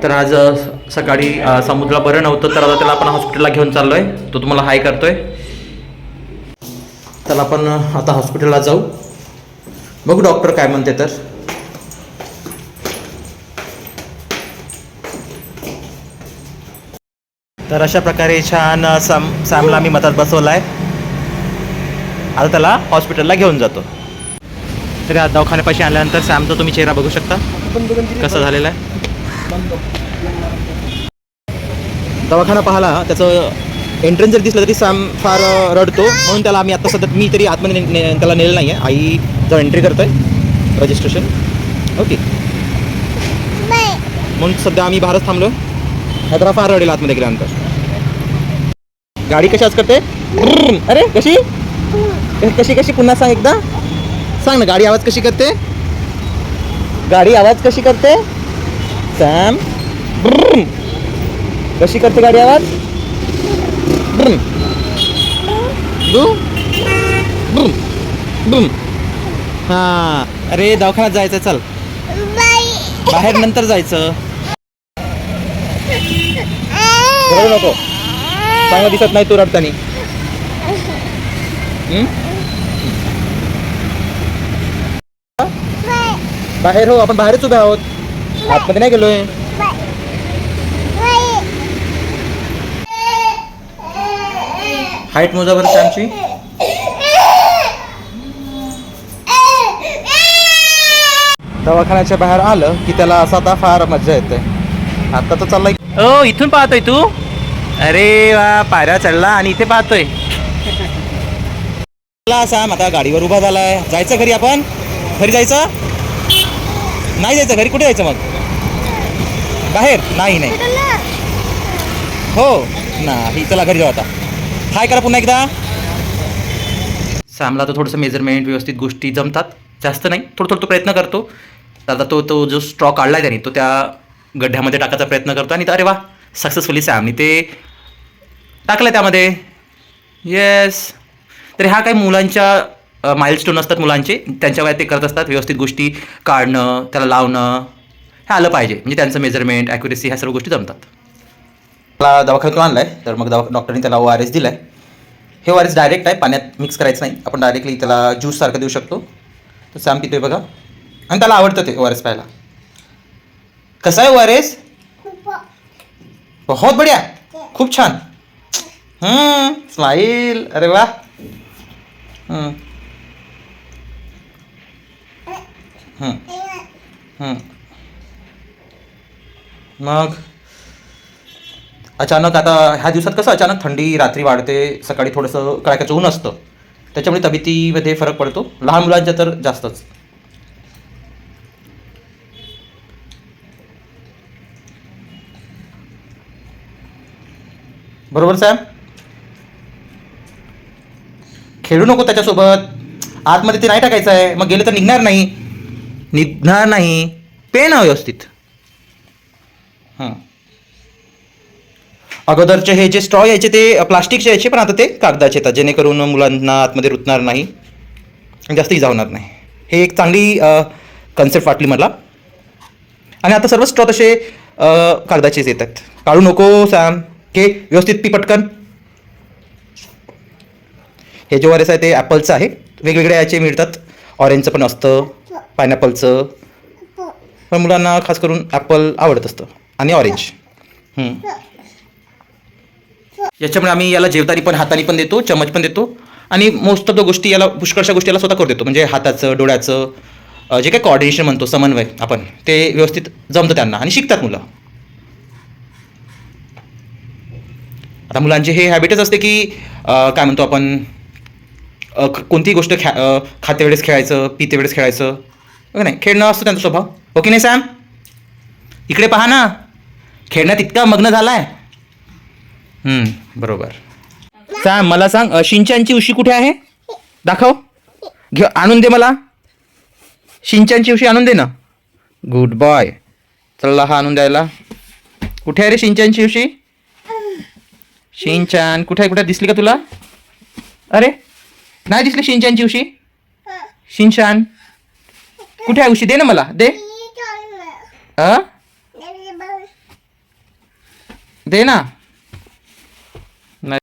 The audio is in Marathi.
तर आज सकाळी समुद्राला बरं नव्हतं, तर आता त्याला आपण हॉस्पिटलला घेऊन चाललोय. तो तुम्हाला हाय करतोय. त्याला आपण आता हॉस्पिटलला जाऊ, बघू डॉक्टर काय म्हणते. तर अशा प्रकारे छान सॅमला मी मतात बसवलाय. आता त्याला हॉस्पिटलला घेऊन जातो. तर आज दवाखान्यापाशी आल्यानंतर सॅमचा तुम्ही चेहरा बघू शकता कसा झालेला आहे. दवाखाना पाहाला त्याचं एंट्रन्स जर दिसलं तरी सॅम फार रडतो, म्हणून त्याला आम्ही आता सध्या मी तरी आतमध्ये त्याला नेलं नाही आहे. आई जर एंट्री करतोय रजिस्ट्रेशन ओके, म्हणून सध्या आम्ही बाहेरच थांबलो. त्याला फार रडेल आतमध्ये गेल्यानंतर. गाडी कशी आज करते, अरे कशी कशी कशी पुन्हा सांग एकदा, सांग ना. गाडी आवाज कशी करते, गाडी आवाज कशी करते सॅम, कशी करते गाडी आवाज. हा अरे दवाखान्यात जायचं, चल बाहेर नंतर जायचं. रडू नको, चांगलं दिसत नाही तू रडतानी. बाहेर हो, आपण बाहेरच उभे आहोत, आतमध्ये नाही गेलोय. हाईट मोजा बरं सॅमची. दवाखान्याच्या बाहेर आलं की त्याला असं आता फार मजा येते. आता तो चाललाय, ओ इथून पाहतोय तू, अरे वा पायऱ्या चढला आणि इथे पाहतोय. सॅम आता गाडीवर उभा झालाय. जायचं घरी, आपण घरी जायचं, नाही जायचं घरी. कुठे जायचं मग, बाहेर नाही नाही हो नाही, चला घरी जाऊ आता. हाय करा पुन्हा एकदा. सॅमला तर थोडंसं मेजरमेंट व्यवस्थित गोष्टी जमतात, जास्त नाही, थोडं थोडं तो प्रयत्न करतो. आता तो जो स्ट्रॉ काढलाय त्याने तो त्या गड्ढ्यामध्ये टाकायचा प्रयत्न करतो, आणि अरे वा सक्सेसफुली सॅमने ते टाकलं त्यामध्ये. येस. तर ह्या काही मुलांच्या माइलस्टोन असतात मुलांचे, त्यांच्या वयात ते करत असतात. व्यवस्थित गोष्टी काढणं, त्याला लावणं हे आलं पाहिजे, म्हणजे त्यांचं मेजरमेंट ॲक्युरेसी ह्या सर्व गोष्टी जमतात. त्याला दवाखान्यातून आणलाय, तर मग डॉक्टरने त्याला ORS दिलाय. हे ORS डायरेक्ट आहे, पाण्यात मिक्स करायचं नाही. आपण डायरेक्टली त्याला ज्यूस सारखं देऊ शकतो. तर सॅम पितोय बघा, आणि त्याला आवडतं ते ORS प्यायला. कसं आहे ORS, बहुत बढिया, खूप छान. स्माईल, अरे वा. मग अचानक आता ह्या दिवसात कसं अचानक थंडी, रात्री वाढते, सकाळी थोडंसं कडाक्याचं ऊन असतं, त्याच्यामुळे तब्येतीमध्ये फरक पडतो. लहान मुलांच्या तर जास्तच. बरोबर सॅम, खेळू नको त्याच्यासोबत. आतमध्ये ते नाही टाकायचं आहे, मग गेलं तर निघणार नाही. पेन व्यवस्थित. अगोदरचे हे जे स्ट्रॉ यायचे ते प्लास्टिकचे यायचे, पण आता ते कागदाचे येतात, जेणेकरून मुलांना आतमध्ये रुतणार नाही, जास्त इजा होणार नाही. हे एक चांगली कन्सेप्ट वाटली मला. आणि आता सर्व स्ट्रॉ तसे कागदाचेच येतात. काढू नको सॅम, के व्यवस्थित पी पटकन. हे जे ORS आहे ते ॲपलचं आहे, वेगवेगळे याचे मिळतात. ऑरेंजचं पण असतं, पायनॅपलचं, पण मुलांना खास करून ॲपल आवडत असतं, आणि ऑरेंज. याच्यामुळे आम्ही याला जेवताना पण हाताने पण देतो, चमच पण देतो, आणि मोस्ट ऑफ द गोष्टी याला, पुष्कळशा गोष्टी याला स्वतः करू देतो. म्हणजे हाताचं, डोळ्याचं जे काही कोऑर्डिनेशन म्हणतो, समन्वय आपण, ते व्यवस्थित जमतं त्यांना, आणि शिकतात मुलं. आता मुलांची हे हॅबिटच असते की काय म्हणतो आपण, कोणतीही गोष्ट खाते वेळेस खेळायचं, पिते वेळेस खेळायचं, हो नाही, खेळणं असतं त्यांचा स्वभाव. हो की नाही सॅम, इकडे पहा ना, खेळण्यात इतका मग्न झालाय. बरोबर. सॅम मला सांग, शिनचॅनची उशी कुठे आहे, दाखव, आणून दे मला. शिनचॅनची उशी आणून दे ना. Good boy. चला हा आणून द्यायला. कुठे आहे रे शिनचॅनची उशी. शिनचॅन कुठे आहे, कुठे दिसली का तुला. अरे नाही दिसली शिनचॅनची उशी. शिनचॅन कुठे आहे उशी, दे ना मला, दे. दे ना.